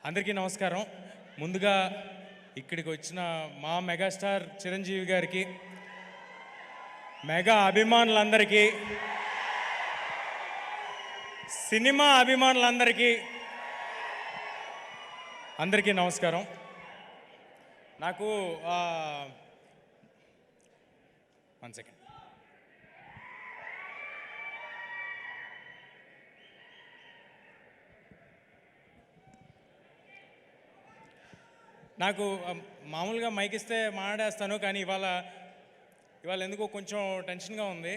అందరికీ నమస్కారం. ముందుగా ఇక్కడికి వచ్చిన మా మెగాస్టార్ చిరంజీవి గారికి, మెగా అభిమానులందరికీ, సినిమా అభిమానులందరికీ అందరికీ నమస్కారం. నాకు 1 సెకండ్. నాకు మామూలుగా మైక్ ఇస్తే మాట్లాడేస్తాను, కానీ ఇవాళ ఎందుకో కొంచెం టెన్షన్గా ఉంది.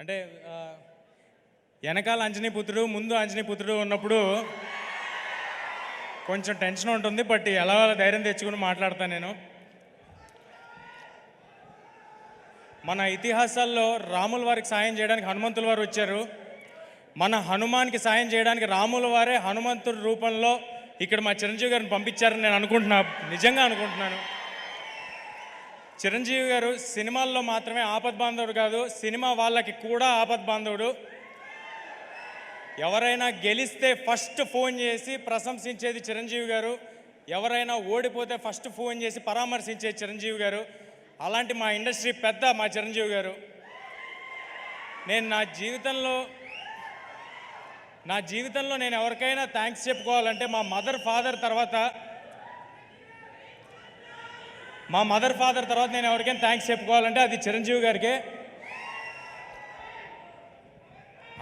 అంటే వెనకాల అంజనీపుత్రుడు, ముందు అంజనీపుత్రుడు ఉన్నప్పుడు కొంచెం టెన్షన్ ఉంటుంది. బట్ ఎలా ధైర్యం తెచ్చుకుని మాట్లాడతాను నేను. మన ఇతిహాసాల్లో రాముల వారికి సాయం చేయడానికి హనుమంతుల వారు వచ్చారు. మన హనుమాన్కి సాయం చేయడానికి రాముల వారే హనుమంతుడి రూపంలో ఇక్కడ మా చిరంజీవి గారిని పంపించారని నేను నిజంగా అనుకుంటున్నాను. చిరంజీవి గారు సినిమాల్లో మాత్రమే ఆపద్బాంధవుడు కాదు, సినిమా వాళ్ళకి కూడా ఆపద్బాంధవుడు. ఎవరైనా గెలిస్తే ఫస్ట్ ఫోన్ చేసి ప్రశంసించేది చిరంజీవి గారు, ఎవరైనా ఓడిపోతే ఫస్ట్ ఫోన్ చేసి పరామర్శించేది చిరంజీవి గారు. అలాంటి మా ఇండస్ట్రీ పెద్ద మా చిరంజీవి గారు. నేను నా జీవితంలో నేను ఎవరికైనా థ్యాంక్స్ చెప్పుకోవాలంటే మా మదర్ ఫాదర్ తర్వాత నేను ఎవరికైనా థ్యాంక్స్ చెప్పుకోవాలంటే అది చిరంజీవి గారికే.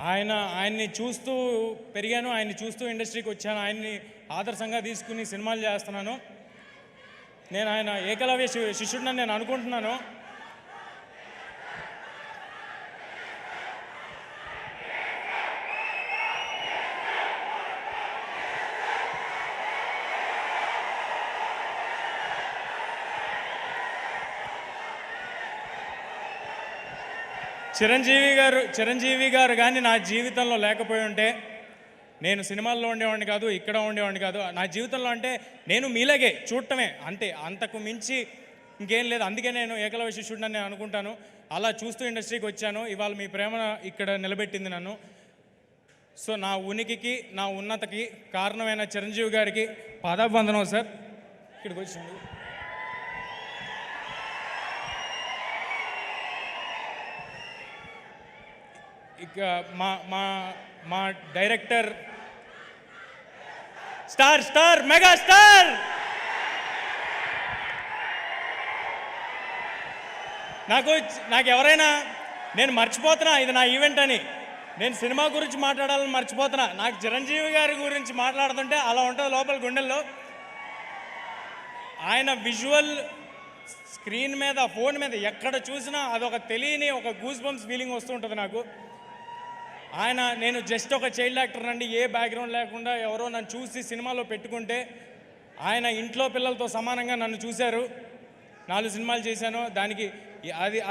ఆయన్ని చూస్తూ పెరిగాను, ఆయన్ని చూస్తూ ఇండస్ట్రీకి వచ్చాను, ఆయన్ని ఆదర్శంగా తీసుకుని సినిమాలు చేస్తున్నాను. నేను ఆయన ఏకలవ్య శిష్యుడిని నేను అనుకుంటున్నాను. చిరంజీవి గారు కానీ నా జీవితంలో లేకపోయి ఉంటే నేను సినిమాల్లో ఉండేవాడిని కాదు, ఇక్కడ ఉండేవాడిని కాదు. నా జీవితంలో అంటే నేను మీలాగే చూడటమే అంతే, అంతకు మించి ఇంకేం లేదు. అందుకే నేను ఏకలవ్య శిష్యుడిని నేను అనుకుంటాను. అలా చూస్తూ ఇండస్ట్రీకి వచ్చాను. ఇవాళ మీ ప్రేమ ఇక్కడ నిలబెట్టింది నన్ను. సో నా ఉనికికి, నా ఉన్నతకి కారణమైన చిరంజీవి గారికి పాదాభివందనం సార్. ఇక్కడికి వచ్చింది. ఇక మా డైరెక్టర్ స్టార్ మెగా స్టార్ నాకు ఎవరైనా నేను మర్చిపోతున్నా ఇది నా ఈవెంట్ అని, నేను సినిమా గురించి మాట్లాడాలని మర్చిపోతున్నా. నాకు చిరంజీవి గారి గురించి మాట్లాడుతుంటే అలా ఉంటుంది లోపల గుండెల్లో. ఆయన విజువల్ స్క్రీన్ మీద, ఫోన్ మీద ఎక్కడ చూసినా అదొక తెలియని ఒక గూస్ బంప్స్ ఫీలింగ్ వస్తూ ఉంటుంది నాకు. నేను జస్ట్ ఒక చైల్డ్ యాక్టర్ అండి, ఏ బ్యాక్గ్రౌండ్ లేకుండా ఎవరో నన్ను చూసి సినిమాలో పెట్టుకుంటే ఆయన ఇంట్లో పిల్లలతో సమానంగా నన్ను చూశారు. 4 సినిమాలు చేశాను. దానికి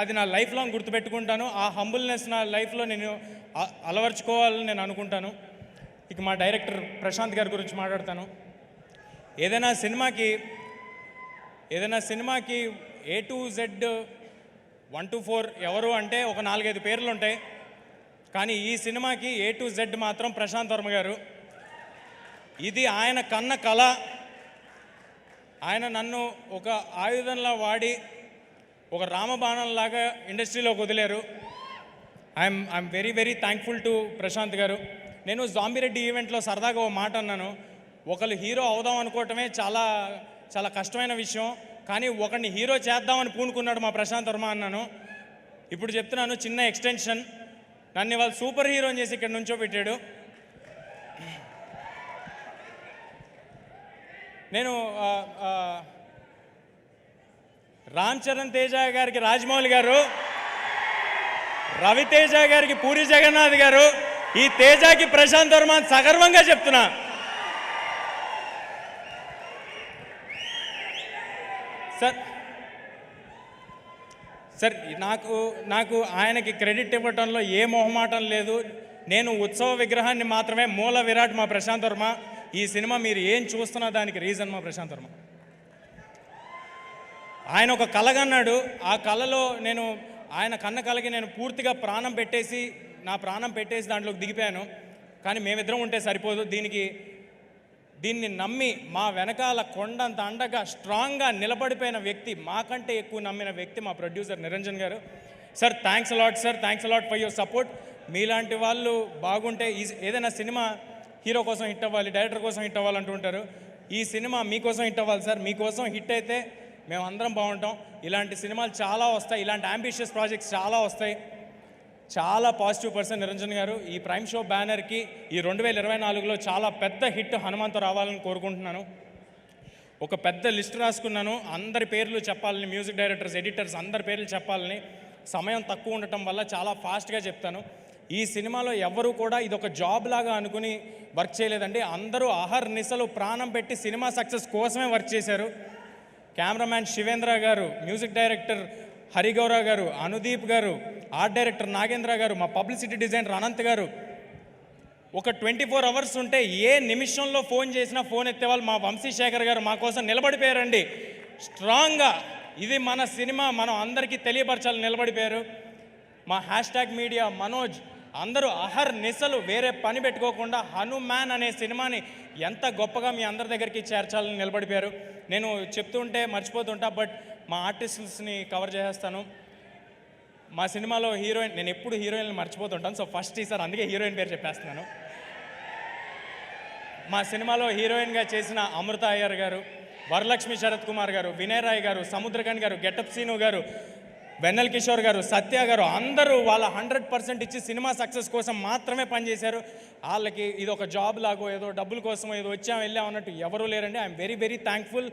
అది నా లైఫ్ లాంగ్ గుర్తుపెట్టుకుంటాను. ఆ హంబుల్నెస్ నా లైఫ్లో నేను అలవర్చుకోవాలని నేను అనుకుంటాను. ఇక మా డైరెక్టర్ ప్రశాంత్ గారి గురించి మాట్లాడతాను. ఏదైనా సినిమాకి A to Z 1 to 4 ఎవరు అంటే ఒక 4-5 పేర్లు ఉంటాయి. కానీ ఈ సినిమాకి A to Z మాత్రం ప్రశాంత్ వర్మ గారు. ఇది ఆయన కన్న కళ. ఆయన నన్ను ఒక ఆయుధంలా వాడి ఒక రామబాణంలాగా ఇండస్ట్రీలోకి వదిలేరు. I am very very thankful to Prashanth garu. నేను జాంబిరెడ్డి ఈవెంట్లో సరదాగా ఓ మాట అన్నాను. ఒకళ్ళు హీరో అవుదాం అనుకోవటమే చాలా చాలా కష్టమైన విషయం, కానీ ఒకరిని హీరో చేద్దామని పూనుకున్నాడు మా ప్రశాంత్ వర్మ అన్నాను. ఇప్పుడు చెప్తున్నాను, చిన్న ఎక్స్టెన్షన్. నన్ను ఇవాళ సూపర్ హీరోని చేసి ఇక్కడ నుంచో పెట్టాడు. నేను రామ్ చరణ్ తేజ గారికి రాజమౌళి గారు, రవితేజ గారికి పూరి జగన్నాథ్ గారు, ఈ తేజకి ప్రశాంత్ వర్మ సగర్వంగా చెప్తున్నా. సార్ నాకు ఆయనకి క్రెడిట్ ఇవ్వటంలో ఏ మొహమాటం లేదు. నేను ఉత్సవ విగ్రహాన్ని మాత్రమే, మూల విరాట్ మా ప్రశాంత్ వర్మ. ఈ సినిమా మీరు ఏం చూస్తున్నా దానికి రీజన్ మా ప్రశాంత్ వర్మ. ఆయన ఒక కలగన్నాడు. ఆ కళలో ఆయన కన్న కళకి నేను పూర్తిగా నా ప్రాణం పెట్టేసి దాంట్లోకి దిగిపోయాను. కానీ మేమిద్దరం ఉంటే సరిపోదు. దీనికి దీన్ని నమ్మి మా వెనకాల కొండంత అండగా స్ట్రాంగ్గా నిలబడిపోయిన వ్యక్తి, మాకంటే ఎక్కువ నమ్మిన వ్యక్తి మా ప్రొడ్యూసర్ నిరంజన్ గారు. Sir thanks a lot sir, thanks a lot for your support. మీలాంటి వాళ్ళు బాగుంటే ఏదైనా సినిమా హీరో కోసం హిట్ అవ్వాలి, డైరెక్టర్ కోసం హిట్ అవ్వాలంటూ ఉంటారు. ఈ సినిమా మీకోసం హిట్ అవ్వాలి సార్. మీకోసం హిట్ అయితే మేము అందరం బాగుంటాం. ఇలాంటి సినిమాలు చాలా వస్తాయి, ఇలాంటి అంబిషియస్ ప్రాజెక్ట్స్ చాలా వస్తాయి. చాలా పాజిటివ్ పర్సన్ నిరంజన్ గారు. ఈ ప్రైమ్ షో బ్యానర్కి ఈ 2024లో చాలా పెద్ద హిట్ హనుమాన్తో రావాలని కోరుకుంటున్నాను. ఒక పెద్ద లిస్ట్ రాసుకున్నాను, అందరి పేర్లు చెప్పాలని, మ్యూజిక్ డైరెక్టర్స్, ఎడిటర్స్ అందరి పేర్లు చెప్పాలని. సమయం తక్కువ ఉండటం వల్ల చాలా ఫాస్ట్గా చెప్తాను. ఈ సినిమాలో ఎవరు కూడా ఇది ఒక జాబ్ లాగా అనుకుని వర్క్ చేయలేదండి. అందరూ అహర్నిశలు ప్రాణం పెట్టి సినిమా సక్సెస్ కోసమే వర్క్ చేశారు. కెమెరామ్యాన్ శివేంద్ర గారు, మ్యూజిక్ డైరెక్టర్ హరిగౌరవ్ గారు, అనుదీప్ గారు, ఆర్ట్ డైరెక్టర్ నాగేంద్ర గారు, మా పబ్లిసిటీ డిజైనర్ అనంత్ గారు. ఒక 24 అవర్స్ ఉంటే ఏ నిమిషంలో ఫోన్ చేసినా ఫోన్ ఎత్తేవాళ్ళు మా వంశీశేఖర్ గారు మా కోసం నిలబడిపోయారండి స్ట్రాంగ్గా. ఇది మన సినిమా, మనం అందరికీ తెలియపరచాలని నిలబడిపోయారు. మా #మీడియా మనోజ్ అందరూ అహర్నిశలు వేరే పని పెట్టుకోకుండా హనుమాన్ అనే సినిమాని ఎంత గొప్పగా మీ అందరి దగ్గరికి చేర్చాలని నిలబడిపోయారు. నేను చెప్తూ ఉంటే మర్చిపోతుంటా, బట్ మా ఆర్టిస్ట్స్ని కవర్ చేసేస్తాను. మా సినిమాలో హీరోయిన్, నేను ఎప్పుడు హీరోయిన్ని మర్చిపోతుంటాను, సో ఫస్ట్ ఈసారి అందుకే హీరోయిన్ పేరు చెప్పేస్తున్నాను. మా సినిమాలో హీరోయిన్గా చేసిన అమృత అయ్యర్ గారు, వరలక్ష్మి శరత్ కుమార్ గారు, వినయ్ రాయ్ గారు, సముద్రకన్ గారు, గెటప్ సీను గారు, వెన్నెల్ కిషోర్ గారు, సత్య గారు అందరూ వాళ్ళ 100% ఇచ్చి సినిమా సక్సెస్ కోసం మాత్రమే పనిచేశారు. వాళ్ళకి ఇది ఒక జాబ్ లాగో ఏదో డబ్బుల కోసం ఏదో వచ్చాం వెళ్ళాం అన్నట్టు ఎవరూ లేరండి. I'm very very thankful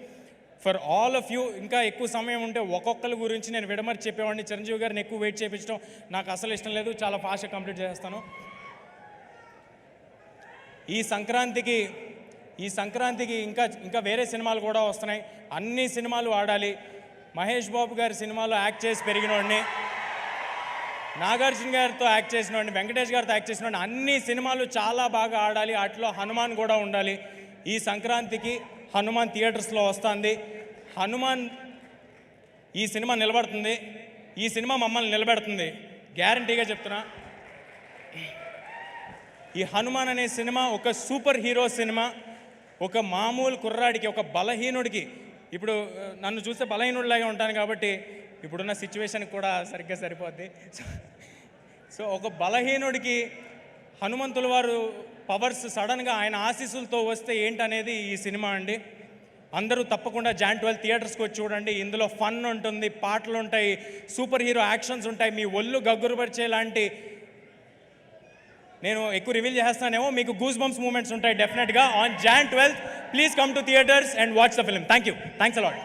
for all of you. ఇంకా ఎక్కువ సమయం ఉంటే ఒక్కొక్కరి గురించి నేను విడమరి చెప్పేవాడిని. చిరంజీవి గారిని ఎక్కువ వెయిట్ చేయించడం నాకు అసలు ఇష్టం లేదు. చాలా ఫాస్ట్గా కంప్లీట్ చేస్తాను. ఈ సంక్రాంతికి ఇంకా వేరే సినిమాలు కూడా వస్తున్నాయి. అన్ని సినిమాలు ఆడాలి. మహేష్ బాబు గారి సినిమాలో యాక్ట్ చేసి పెరిగినోడిని, నాగార్జున గారితో యాక్ట్ చేసినోడిని, వెంకటేష్ గారితో యాక్ట్ చేసినోడిని. అన్ని సినిమాలు చాలా బాగా ఆడాలి. వాటిలో హనుమాన్ కూడా ఉండాలి. ఈ సంక్రాంతికి హనుమాన్ థియేటర్స్లో వస్తుంది. హనుమాన్ ఈ సినిమా నిలబడుతుంది, ఈ సినిమా మమ్మల్ని నిలబెడుతుంది, గ్యారంటీగా చెప్తున్నా. ఈ హనుమాన్ అనే సినిమా ఒక సూపర్ హీరో సినిమా. ఒక మామూలు కుర్రాడికి, ఒక బలహీనుడికి, ఇప్పుడు నన్ను చూస్తే బలహీనుడిలాగే ఉంటాను కాబట్టి ఇప్పుడున్న సిచ్యువేషన్కి కూడా సరిగ్గా సరిపోద్ది. సో ఒక బలహీనుడికి హనుమంతుల వారు పవర్స్ సడన్గా ఆయన ఆశీస్సులతో వస్తే ఏంటనేది ఈ సినిమా అండి. అందరూ తప్పకుండా Jan 12 థియేటర్స్కి వచ్చి చూడండి. ఇందులో ఫన్ ఉంటుంది, పాటలు ఉంటాయి, సూపర్ హీరో యాక్షన్స్ ఉంటాయి. మీ ఒళ్ళు గగ్గురుపరిచేలాంటి, నేను ఎక్కువ రివీల్ చేస్తానేమో, మీకు గూస్ బంప్స్ మూమెంట్స్ ఉంటాయి డెఫినెట్గా. On Jan 12 please come to theatres and watch the film. Thank you, thanks a lot.